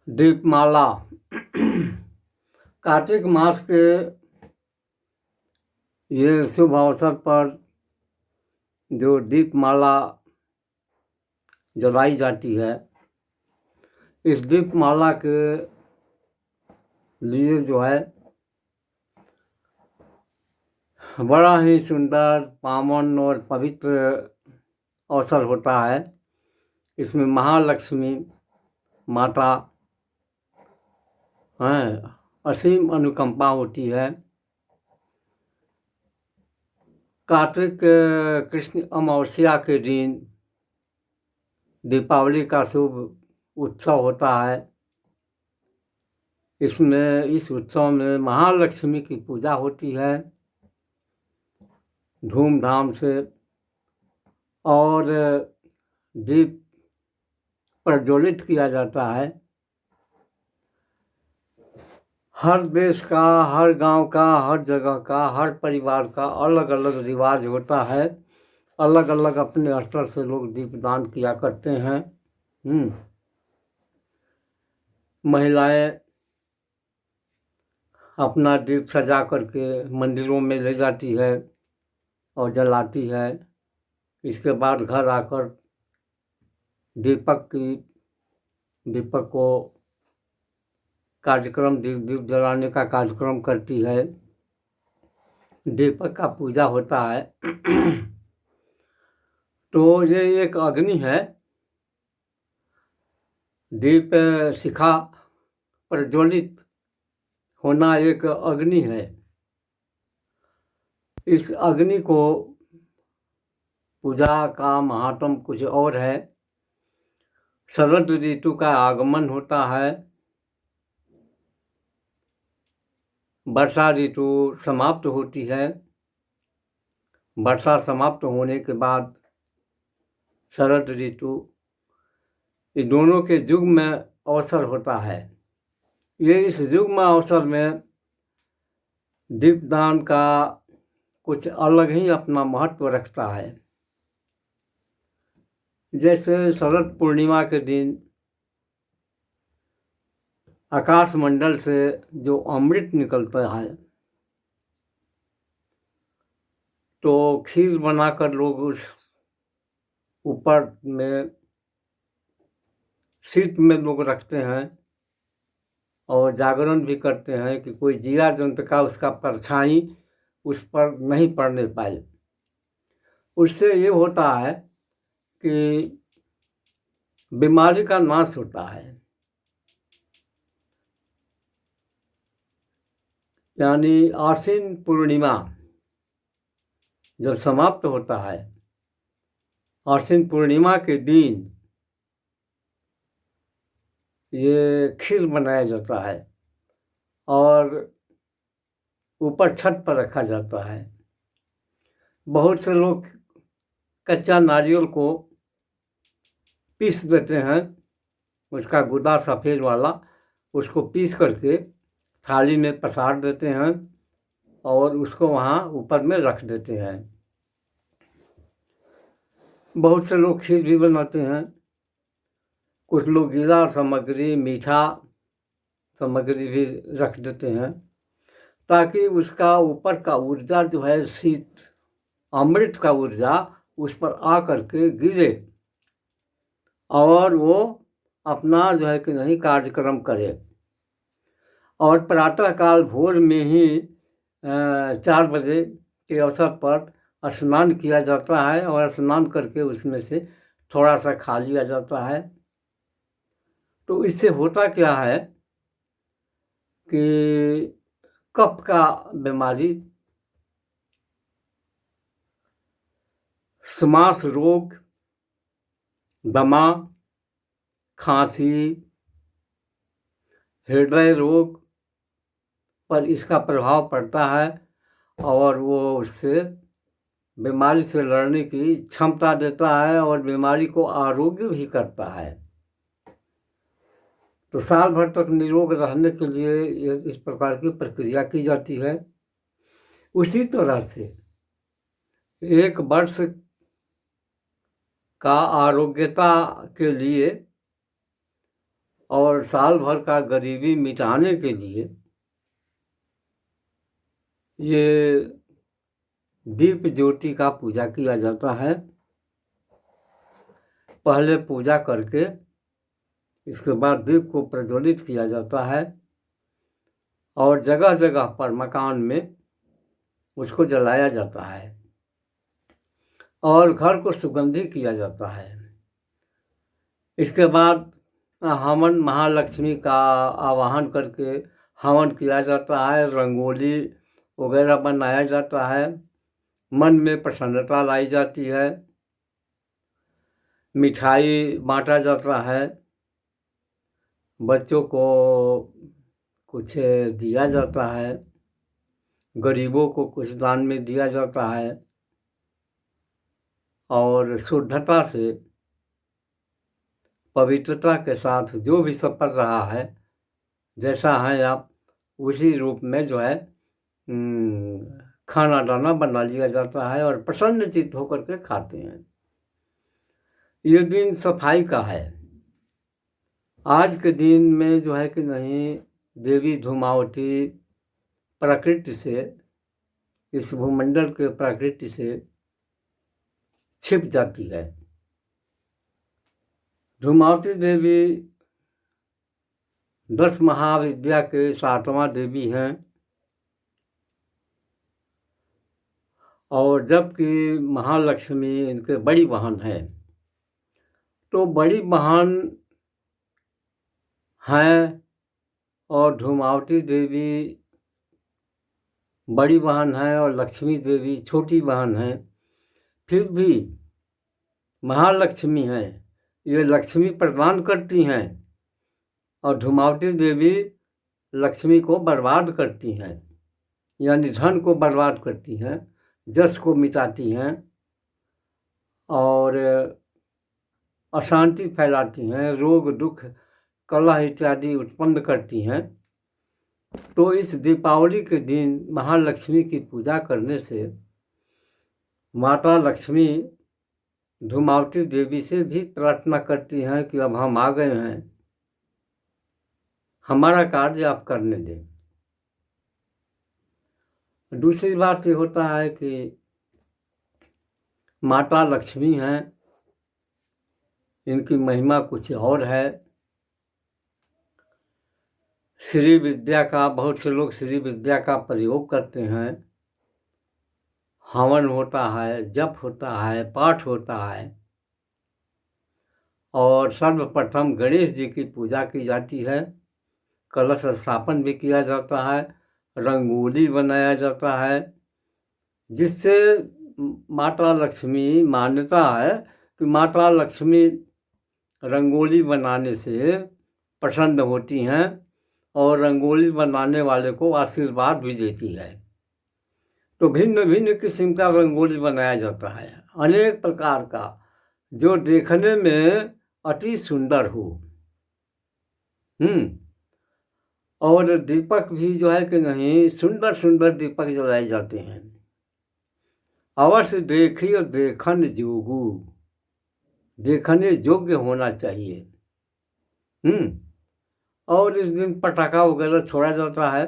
दीपमाला। कार्तिक मास के ये शुभ अवसर पर जो दीपमाला जलाई जाती है, इस दीपमाला के लिए जो है बड़ा ही सुंदर, पावन और पवित्र अवसर होता है। इसमें महालक्ष्मी माता असीम अनुकंपा होती है। कार्तिक कृष्ण अमावस्या के दिन दीपावली का शुभ उत्सव होता है। इस उत्सव में महालक्ष्मी की पूजा होती है धूमधाम से, और दीप प्रज्वलित किया जाता है। हर देश का, हर गांव का, हर जगह का, हर परिवार का अलग अलग रिवाज होता है। अलग अलग अपने स्तर से लोग दीपदान किया करते हैं। महिलाएं अपना दीप सजा करके मंदिरों में ले जाती है और जलाती है। इसके बाद घर आकर दीपक को दीप जलाने का कार्यक्रम करती है। दीपक का पूजा होता है। तो ये एक अग्नि है। दीप शिखा प्रज्वलित होना एक अग्नि है। इस अग्नि को पूजा का महात्म कुछ और है। शरद ऋतु का आगमन होता है। वर्षा ऋतु समाप्त होती है। वर्षा समाप्त होने के बाद शरद ऋतु, ये दोनों के युग्म अवसर होता है। ये इस युग्म अवसर में दीपदान का कुछ अलग ही अपना महत्व रखता है। जैसे शरद पूर्णिमा के दिन आकाश मंडल से जो अमृत निकलता है, तो खीर बनाकर लोग उस ऊपर में शीत में लोग रखते हैं और जागरण भी करते हैं कि कोई जीवा जंतु का उसका परछाई उस पर नहीं पड़ने पाए। उससे ये होता है कि बीमारी का नाश होता है। यानी आश्विन पूर्णिमा जब समाप्त होता है, आश्विन पूर्णिमा के दिन ये खीर बनाया जाता है और ऊपर छत पर रखा जाता है। बहुत से लोग कच्चा नारियल को पीस देते हैं, उसका गुदा सफ़ेद वाला, उसको पीस करके थाली में पसार देते हैं और उसको वहाँ ऊपर में रख देते हैं। बहुत से लोग खीर भी बनाते हैं। कुछ लोग गीला सामग्री, मीठा सामग्री भी रख देते हैं ताकि उसका ऊपर का ऊर्जा जो है, शीत अमृत का ऊर्जा उस पर आ करके गिरे और वो अपना जो है कि नहीं कार्यक्रम करे। और प्रातःकाल भोर में ही 4 बजे के अवसर पर स्नान किया जाता है और स्नान करके उसमें से थोड़ा सा खा लिया जाता है। तो इससे होता क्या है कि कफ का बीमारी, श्वास रोग, दमा, खांसी, हृदय रोग पर इसका प्रभाव पड़ता है और वो उससे बीमारी से लड़ने की क्षमता देता है और बीमारी को आरोग्य भी करता है। तो साल भर तक निरोग रहने के लिए इस प्रकार की प्रक्रिया की जाती है। उसी तरह से 1 वर्ष का आरोग्यता के लिए और साल भर का गरीबी मिटाने के लिए ये दीप ज्योति का पूजा किया जाता है। पहले पूजा करके इसके बाद दीप को प्रज्वलित किया जाता है और जगह जगह पर मकान में उसको जलाया जाता है और घर को सुगंधित किया जाता है। इसके बाद हवन, महालक्ष्मी का आवाहन करके हवन किया जाता है, रंगोली वगैरह बनाया जाता है, मन में प्रसन्नता लाई जाती है, मिठाई बांटा जाता है, बच्चों को कुछ दिया जाता है, गरीबों को कुछ दान में दिया जाता है और शुद्धता से, पवित्रता के साथ जो भी सफर रहा है, जैसा है आप उसी रूप में जो है खाना दाना बना लिया जाता है और प्रसन्नचित्त होकर के खाते हैं। ये दिन सफाई का है। आज के दिन में जो है कि नहीं, देवी धूमावती प्रकृति से, इस भूमंडल के प्रकृति से छिप जाती है। धूमावती देवी 10 महाविद्या के 7वां देवी हैं और जबकि महालक्ष्मी इनके बड़ी बहन है। तो बड़ी बहन हैं और धूमावती देवी बड़ी बहन है और लक्ष्मी देवी छोटी बहन है। फिर भी महालक्ष्मी हैं, ये लक्ष्मी प्रदान करती हैं और धूमावती देवी लक्ष्मी को बर्बाद करती हैं, यानी धन को बर्बाद करती हैं, जस को मिटाती हैं और अशांति फैलाती हैं, रोग दुख कलह इत्यादि उत्पन्न करती हैं। तो इस दीपावली के दिन महालक्ष्मी की पूजा करने से माता लक्ष्मी धूमावती देवी से भी प्रार्थना करती हैं कि अब हम आ गए हैं, हमारा कार्य आप करने दें। दूसरी बात ये होता है कि माता लक्ष्मी हैं, इनकी महिमा कुछ और है। श्री विद्या का, बहुत से लोग श्री विद्या का प्रयोग करते हैं, हवन होता है, जप होता है, पाठ होता है और सर्वप्रथम गणेश जी की पूजा की जाती है, कलश स्थापन भी किया जाता है, रंगोली बनाया जाता है, जिससे माता लक्ष्मी, मान्यता है कि माता लक्ष्मी रंगोली बनाने से प्रसन्न होती हैं और रंगोली बनाने वाले को आशीर्वाद भी देती है। तो भिन्न भिन्न किस्म का रंगोली बनाया जाता है, अनेक प्रकार का, जो देखने में अति सुंदर हो। और दीपक भी जो है कि नहीं, सुंदर सुंदर दीपक जलाए जाते हैं। अवश्य देखिए देखन जोगू, देखने योग्य होना चाहिए। और इस दिन पटाखा वगैरह छोड़ा जाता है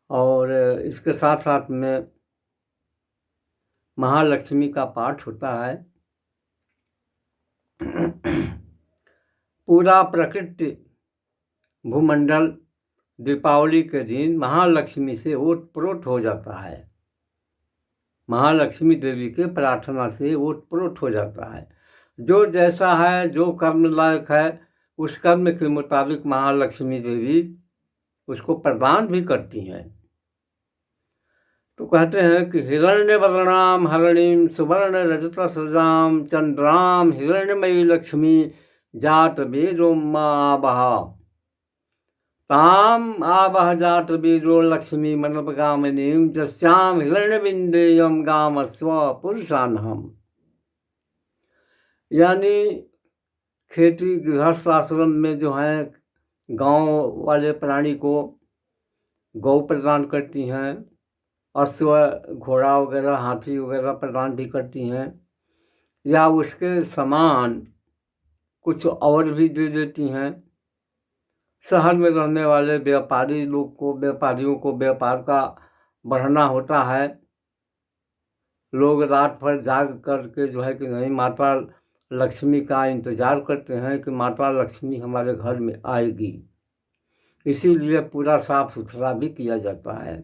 और इसके साथ साथ में महालक्ष्मी का पाठ होता है। पूरा प्रकृति भूमंडल दीपावली के दिन महालक्ष्मी से ओतप्रोत हो जाता है, महालक्ष्मी देवी के प्रार्थना से ओतप्रोत हो जाता है। जो जैसा है, जो कर्म लायक है, उस कर्म के मुताबिक महालक्ष्मी देवी उसको प्रदान भी करती हैं। तो कहते हैं कि हिरण्यवर्णाम हरणीम सुवर्ण रजत सजाम चंद्राम हिरण्यमयी लक्ष्मी जात बीरो आबहा ताम आबह जात बीरो लक्ष्मी मनपगामिनीम जस्याम हिरण्यबिंदेयम गाम स्व पुरुषानहम। यानी खेती गृहस्थ आश्रम में जो है गांव वाले प्राणी को गौ प्रदान करती हैं, अश्व घोड़ा वगैरह हाथी वगैरह प्रदान भी करती हैं, या उसके समान कुछ और भी दे देती हैं। शहर में रहने वाले व्यापारियों को व्यापार का बढ़ाना होता है। लोग रात भर जाग करके जो है कि नहीं, माता लक्ष्मी का इंतज़ार करते हैं कि माता लक्ष्मी हमारे घर में आएगी। इसीलिए पूरा साफ सुथरा भी किया जाता है।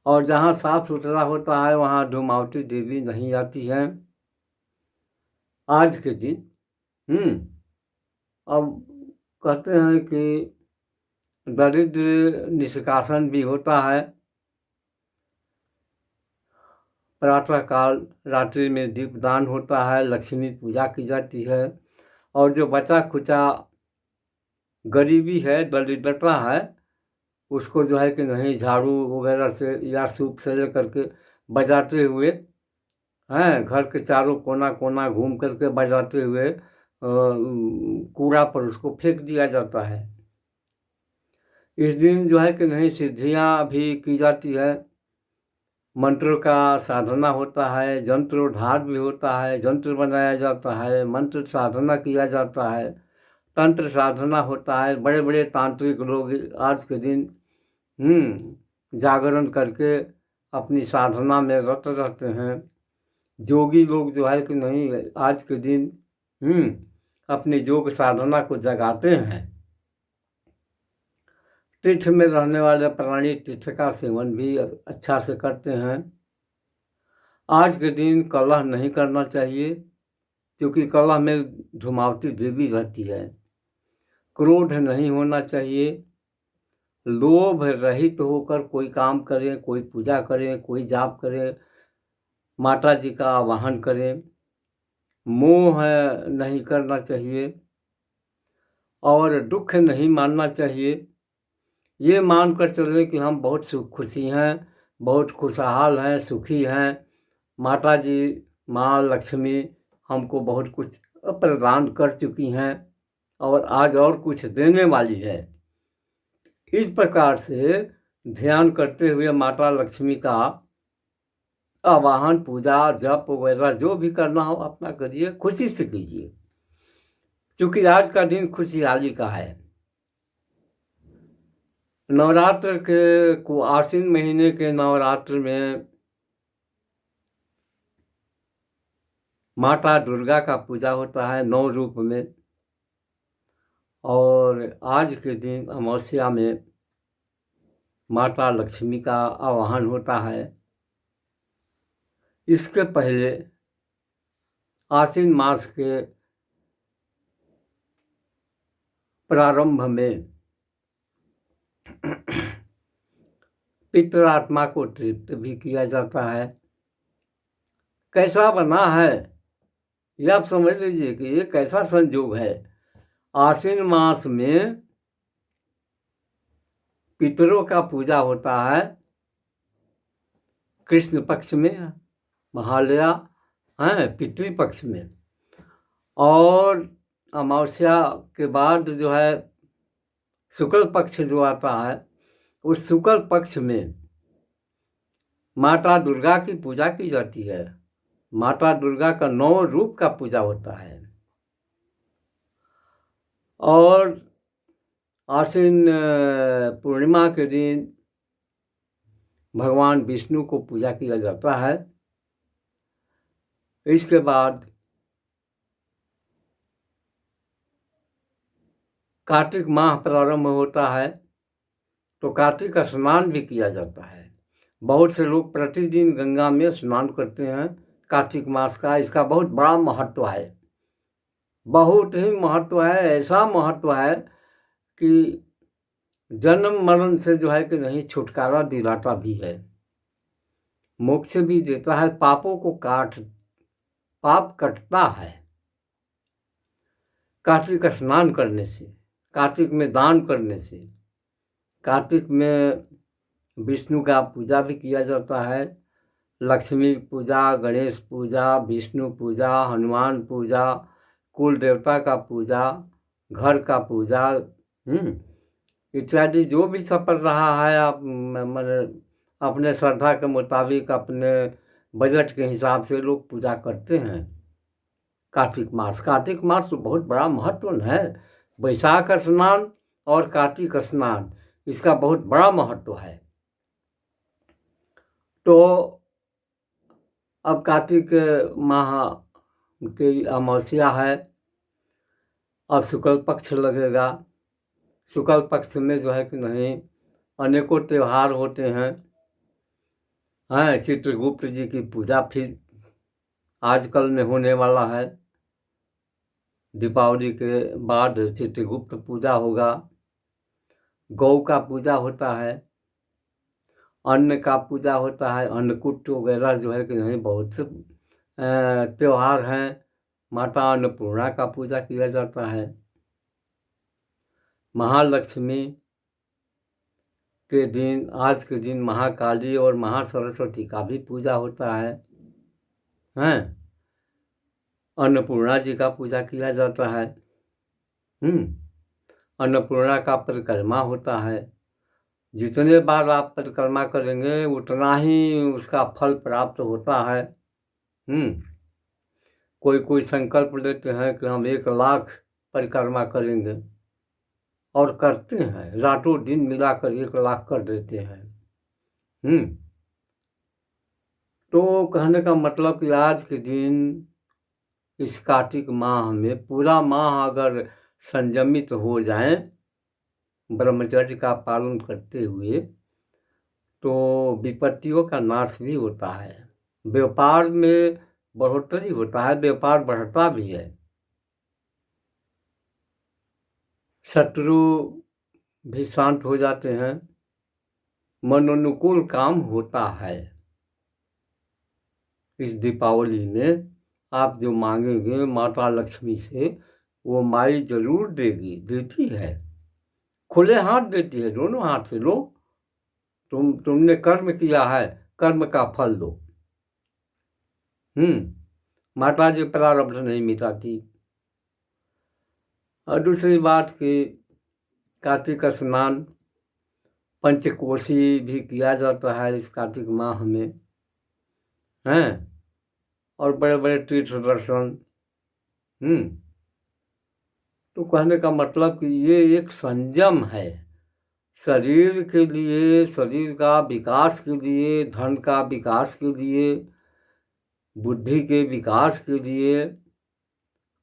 और जहाँ साफ सुथरा होता है वहाँ धूमावती देवी नहीं आती हैं आज के दिन। अब कहते हैं कि दरिद्र निष्कासन भी होता है। प्रातः काल रात्रि में दीपदान होता है, लक्ष्मी पूजा की जाती है। और जो बचा खुचा गरीबी है, दरिद्रता है, उसको जो है कि नहीं, झाड़ू वगैरह से या सूप से लेकर के बजाते हुए हैं, घर के चारों कोना कोना घूम करके बजाते हुए कूड़ा पर उसको फेंक दिया जाता है। इस दिन जो है कि नहीं, सिद्धियाँ भी की जाती है। मंत्रों का साधना होता है, जंत्रोद्धार भी होता है, जंत्र बनाया जाता है, मंत्र साधना किया जाता है, तंत्र साधना होता है। बड़े बड़े तांत्रिक लोग आज के दिन जागरण करके अपनी साधना में रत रहते हैं। जोगी लोग जो है कि नहीं, आज के दिन अपनी योग साधना को जगाते हैं। तीर्थ में रहने वाले प्राणी तीर्थ का सेवन भी अच्छा से करते हैं। आज के दिन कलह नहीं करना चाहिए, क्योंकि कलह में धूमावती देवी रहती है। क्रोध नहीं होना चाहिए। लोभ रहित होकर कोई काम करें, कोई पूजा करें, कोई जाप करें, माता जी का आवाहन करें। मोह नहीं करना चाहिए और दुख नहीं मानना चाहिए। ये मानकर चलें कि हम बहुत खुशी हैं, बहुत खुशहाल हैं, सुखी हैं। माता जी, माँ लक्ष्मी हमको बहुत कुछ प्रदान कर चुकी हैं और आज और कुछ देने वाली है। इस प्रकार से ध्यान करते हुए माता लक्ष्मी का आवाहन, पूजा, जप वगैरह जो भी करना हो अपना करिए, खुशी से कीजिए, क्योंकि आज का दिन खुशहाली का है। नवरात्र के आश्विन महीने के नवरात्र में माता दुर्गा का पूजा होता है 9 रूप में। और आज के दिन अमावस्या में माता लक्ष्मी का आवाहन होता है। इसके पहले आश्विन मास के प्रारंभ में पितरात्मा को तृप्त भी किया जाता है। कैसा बना है ये आप समझ लीजिए कि ये कैसा संयोग है। आश्विन मास में पितरों का पूजा होता है, कृष्ण पक्ष में महालया है, पितृपक्ष में। और अमावस्या के बाद जो है शुक्ल पक्ष जो आता है, उस शुक्ल पक्ष में माता दुर्गा की पूजा की जाती है। माता दुर्गा का 9 रूप का पूजा होता है। और आश्विन पूर्णिमा के दिन भगवान विष्णु को पूजा किया जाता है। इसके बाद कार्तिक माह प्रारंभ होता है, तो कार्तिक स्नान भी किया जाता है। बहुत से लोग प्रतिदिन गंगा में स्नान करते हैं कार्तिक मास का। इसका बहुत बड़ा महत्व है, बहुत ही महत्व है। ऐसा महत्व है कि जन्म मरण से जो है कि नहीं, छुटकारा दिलाता भी है, मोक्ष भी देता है, पापों को पाप कटता है कार्तिक स्नान करने से, कार्तिक में दान करने से। कार्तिक में विष्णु का पूजा भी किया जाता है। लक्ष्मी पूजा, गणेश पूजा, विष्णु पूजा, हनुमान पूजा, कुल देवता का पूजा, घर का पूजा इत्यादि जो भी सफल रहा है, आप अपने श्रद्धा के मुताबिक, अपने बजट के हिसाब से लोग पूजा करते हैं। कार्तिक मास तो बहुत बड़ा महत्व है। वैशाख स्नान और कार्तिक स्नान, इसका बहुत बड़ा महत्व है। तो अब कार्तिक माह की अमावस्या है, अब शुक्ल पक्ष लगेगा। शुक्ल पक्ष में जो है कि नहीं, अनेकों त्यौहार होते हैं। चित्रगुप्त जी की पूजा फिर आजकल में होने वाला है। दीपावली के बाद चित्रगुप्त पूजा होगा। गौ का पूजा होता है, अन्न का पूजा होता है, अन्नकूट वगैरह जो है कि नहीं, बहुत से त्यौहार हैं। माता अन्नपूर्णा का पूजा किया जाता है। महालक्ष्मी के दिन, आज के दिन महाकाली और महासरस्वती का भी पूजा होता है। अन्नपूर्णा जी का पूजा किया जाता है। अन्नपूर्णा का परिक्रमा होता है। जितने बार आप परिक्रमा करेंगे उतना ही उसका फल प्राप्त होता है। कोई संकल्प लेते हैं कि हम 1,00,000 परिक्रमा करेंगे और करते हैं, रातों दिन मिलाकर 1,00,000 कर देते हैं। तो कहने का मतलब कि आज के दिन इस कार्तिक माह में पूरा माह अगर संयमित हो जाए ब्रह्मचर्य का पालन करते हुए, तो विपत्तियों का नाश भी होता है। व्यापार में बढ़ोतरी होता है, व्यापार बढ़ता भी है। शत्रु भी शांत हो जाते हैं, मनोनुकूल काम होता है। इस दीपावली में आप जो मांगेंगे माता लक्ष्मी से, वो माई जरूर देगी, देती है, खुले हाथ देती है, दोनों हाथ से लो। तुमने कर्म किया है, कर्म का फल दो। माता जी प्रारब्ध नहीं मिटाती। और दूसरी बात कि कार्तिक स्नान पंचकोशी भी किया जाता है इस कार्तिक माह में, और बड़े बड़े तीर्थ दर्शन। तो कहने का मतलब कि ये एक संयम है, शरीर के लिए, शरीर का विकास के लिए, धन का विकास के लिए, बुद्धि के विकास के लिए,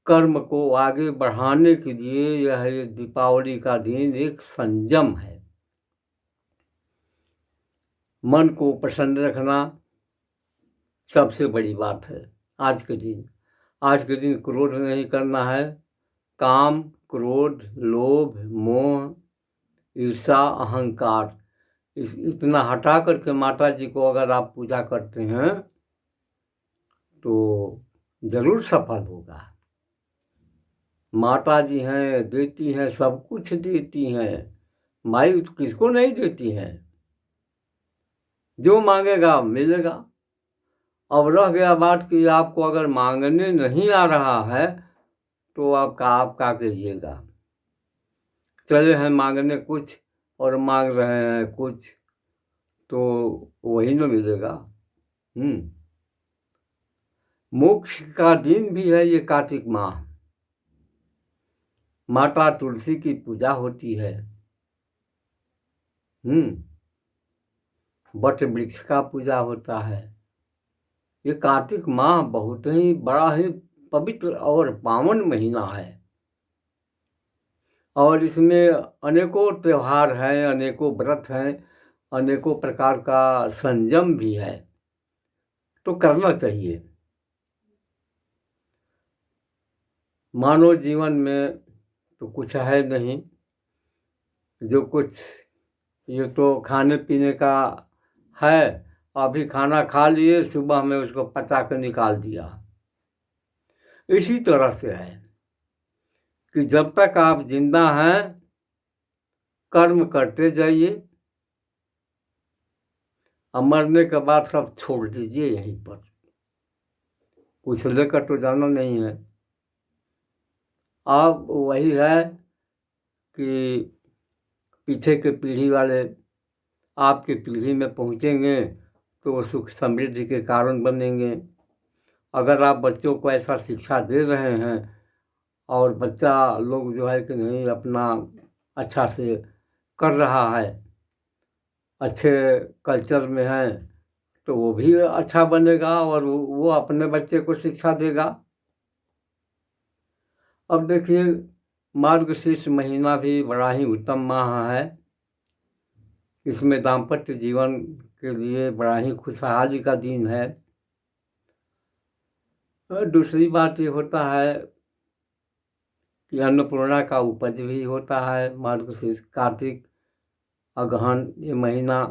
कर्म को आगे बढ़ाने के लिए यह दीपावली का दिन एक संयम है। मन को प्रसन्न रखना सबसे बड़ी बात है। आज के दिन क्रोध नहीं करना है। काम, क्रोध, लोभ, मोह, ईर्षा, अहंकार, इतना हटा करके माता जी को अगर आप पूजा करते हैं तो जरूर सफल होगा। माता जी हैं, देती हैं, सब कुछ देती हैं। माई किसको नहीं देती हैं? जो मांगेगा मिलेगा। अब रह गया बात कि आपको अगर मांगने नहीं आ रहा है तो आप क्या कीजिएगा? चले हैं मांगने कुछ और मांग रहे हैं कुछ, तो वही न मिलेगा। मोक्ष का दिन भी है ये कार्तिक माह। माता तुलसी की पूजा होती है। वट वृक्ष का पूजा होता है। ये कार्तिक माह बहुत ही बड़ा ही पवित्र और पावन महीना है, और इसमें अनेकों त्यौहार हैं, अनेकों व्रत हैं, अनेकों प्रकार का संयम भी है, तो करना चाहिए। मानव जीवन में तो कुछ है नहीं, जो कुछ ये तो खाने पीने का है। अभी खाना खा लिए, सुबह में उसको पचा कर निकाल दिया। इसी तरह से है कि जब तक आप जिंदा हैं कर्म करते जाइए, मरने के बाद सब छोड़ दीजिए यहीं पर। कुछ लेकर तो जाना नहीं है। अब वही है कि पीछे के पीढ़ी वाले आपकी पीढ़ी में पहुँचेंगे तो सुख समृद्धि के कारण बनेंगे। अगर आप बच्चों को ऐसा शिक्षा दे रहे हैं और बच्चा लोग जो है कि नहीं अपना अच्छा से कर रहा है, अच्छे कल्चर में है, तो वो भी अच्छा बनेगा और वो अपने बच्चे को शिक्षा देगा। अब देखिए, मार्गशीर्ष महीना भी बड़ा ही उत्तम माह है। इसमें दाम्पत्य जीवन के लिए बड़ा ही खुशहाली का दिन है। और दूसरी बात ये होता है कि अन्नपूर्णा का उपज भी होता है। मार्गशीर्ष, कार्तिक, अगहन ये महीना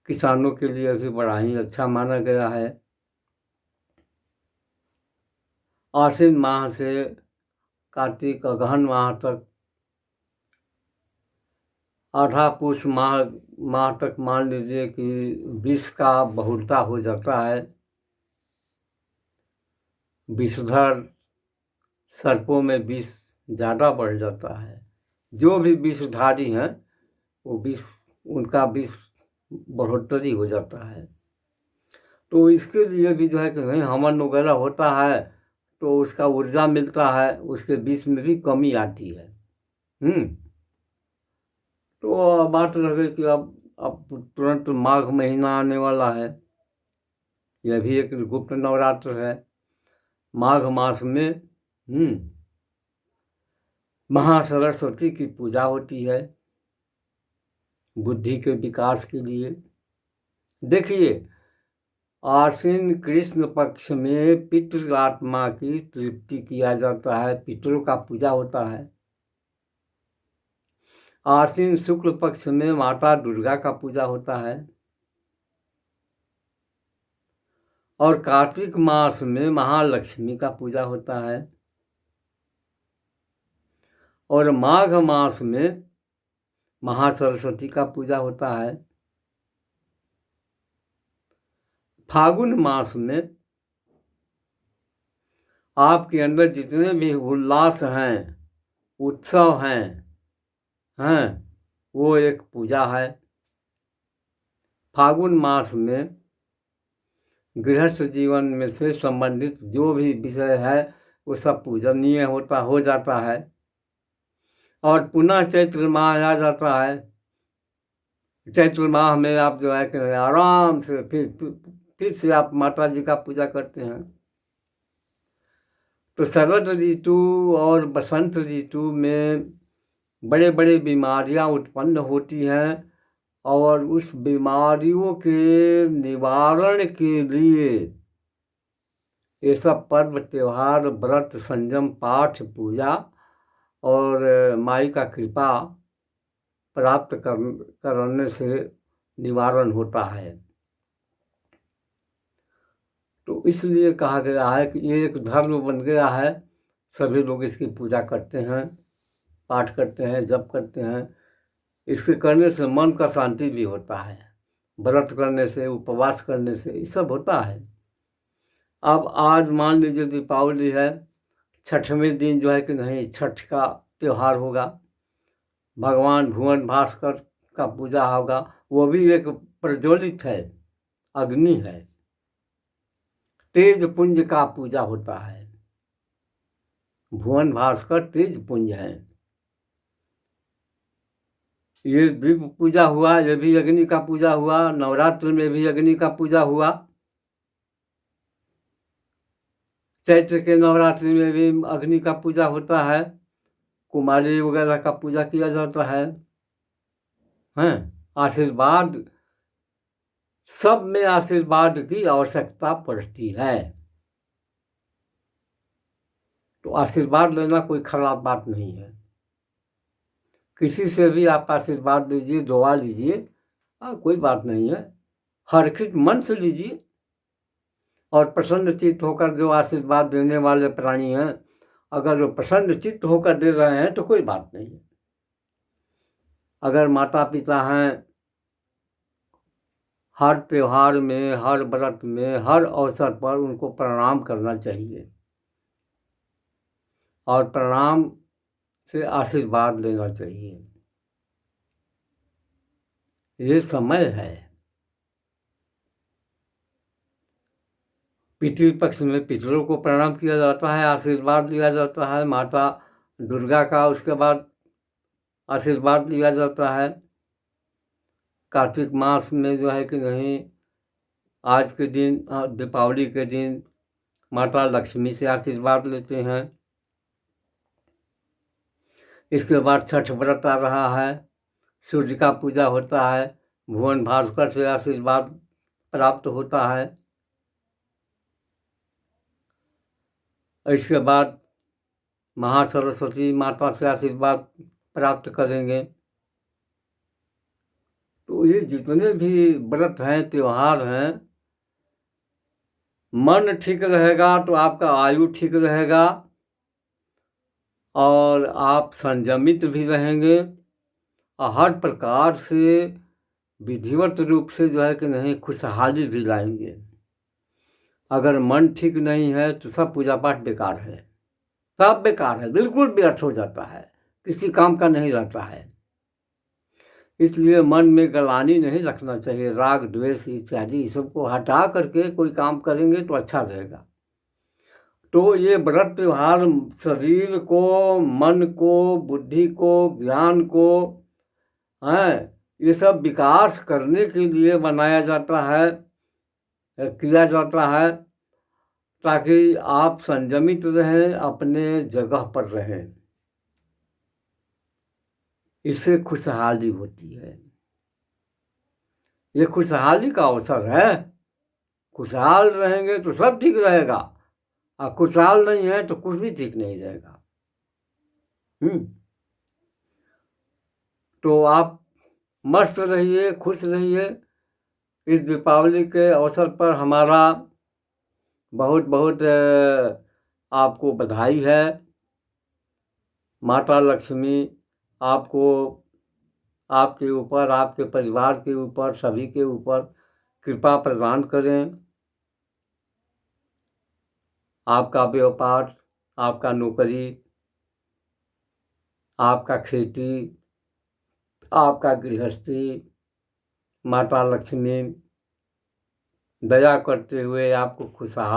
किसानों के लिए भी बड़ा ही अच्छा माना गया है। आश्विन माह से कार्तिक अगहन माह तक, आधा पुष माह तक मान लीजिए कि विष का बहुलता हो जाता है। विषधर सर्पों में विष ज़्यादा बढ़ जाता है। जो भी विषधारी हैं वो उनका विष बढ़ोतरी हो जाता है। तो इसके लिए भी जो है कि नहीं हवन वगैरह होता है तो उसका ऊर्जा मिलता है, उसके विष में भी कमी आती है। तो बात रह गई कि अब तुरंत माघ महीना आने वाला है। यह भी एक गुप्त नवरात्र है। माघ मास में महासरस्वती की पूजा होती है बुद्धि के विकास के लिए। देखिए, आश्विन कृष्ण पक्ष में पितृ आत्मा की तृप्ति किया जाता है, पितरों का पूजा होता है। आश्विन शुक्ल पक्ष में माता दुर्गा का पूजा होता है और कार्तिक मास में महालक्ष्मी का पूजा होता है और माघ मास में महासरस्वती का पूजा होता है। फागुन मास में आपके अंदर जितने भी उल्लास हैं, उत्सव हैं वो एक पूजा है। फागुन मास में गृहस्थ जीवन में से संबंधित जो भी विषय है वो सब पूजनीय हो जाता है और पुनः चैत्र माह आ जाता है। चैत्र माह में आप जो है कि आराम से फिर से आप माता जी का पूजा करते हैं। तो शरद ऋतु और बसंत ऋतु में बड़े बड़े बीमारियां उत्पन्न होती हैं और उस बीमारियों के निवारण के लिए ये सब पर्व त्योहार, व्रत, संयम, पाठ, पूजा और माई का कृपा प्राप्त करने से निवारण होता है। तो इसलिए कहा गया है कि ये एक धर्म बन गया है। सभी लोग इसकी पूजा करते हैं, पाठ करते हैं, जप करते हैं। इसके करने से मन का शांति भी होता है। व्रत करने से, उपवास करने से ये सब होता है। अब आज मान लीजिए दीपावली है, छठवें दिन जो है कि नहीं छठ का त्यौहार होगा, भगवान भुवन भास्कर का पूजा होगा। वो भी एक प्रज्वलित है, अग्नि है, तेज पुंज का पूजा होता है। भुवन भास्कर तेज पुंज है। ये दीप पूजा हुआ, ये भी अग्नि का पूजा हुआ। नवरात्र में भी अग्नि का पूजा हुआ। चैत्र के नवरात्रि में भी अग्नि का पूजा होता है। कुमारी वगैरह का पूजा किया जाता है। हैं, आशीर्वाद, सब में आशीर्वाद की आवश्यकता पड़ती है। तो आशीर्वाद लेना कोई खराब बात नहीं है। किसी से भी आप आशीर्वाद लीजिए, दुआ लीजिए, कोई बात नहीं है। हर्षित मन से लीजिए और प्रसन्न चित्त होकर जो आशीर्वाद देने वाले प्राणी हैं, अगर वो प्रसन्न चित्त होकर दे रहे हैं तो कोई बात नहीं है। अगर माता पिता हैं, हर त्योहार में, हर व्रत में, हर अवसर पर उनको प्रणाम करना चाहिए और प्रणाम से आशीर्वाद लेना चाहिए। ये समय है। पितृपक्ष में पितरों को प्रणाम किया जाता है, आशीर्वाद लिया जाता है माता दुर्गा का, उसके बाद आशीर्वाद लिया जाता है। कार्तिक मास में जो है कि नहीं, आज के दिन दीपावली के दिन माता लक्ष्मी से आशीर्वाद लेते हैं। इसके बाद छठ व्रत आ रहा है, सूर्य का पूजा होता है, भुवन भास्कर से आशीर्वाद प्राप्त होता है। इसके बाद महासरस्वती माता से आशीर्वाद प्राप्त करेंगे। तो ये जितने भी व्रत हैं, त्योहार हैं, मन ठीक रहेगा तो आपका आयु ठीक रहेगा और आप संयमित भी रहेंगे और हर प्रकार से विधिवत रूप से जो है कि नहीं खुशहाली भी लाएंगे। अगर मन ठीक नहीं है तो सब पूजा पाठ बेकार है, सब बेकार है, बिल्कुल व्यर्थ हो जाता है, किसी काम का नहीं रहता है। इसलिए मन में गलानी नहीं रखना चाहिए, राग द्वेष इत्यादि सबको हटा करके कोई काम करेंगे तो अच्छा रहेगा। तो ये व्रत त्योहार शरीर को, मन को, बुद्धि को, ज्ञान को ये सब विकास करने के लिए बनाया जाता है, किया जाता है, ताकि आप संयमित रहें, अपने जगह पर रहें। इससे खुशहाली होती है, ये खुशहाली का अवसर है। खुशहाल रहेंगे तो सब ठीक रहेगा और खुशहाल नहीं है तो कुछ भी ठीक नहीं रहेगा। तो आप मस्त रहिए, खुश रहिए। इस दीपावली के अवसर पर हमारा बहुत बहुत आपको बधाई है। माता लक्ष्मी आपको, आपके ऊपर, आपके परिवार के ऊपर, सभी के ऊपर कृपा प्रदान करें। आपका व्यापार, आपका नौकरी, आपका खेती, आपका गृहस्थी, माता लक्ष्मी दया करते हुए आपको खुशहाल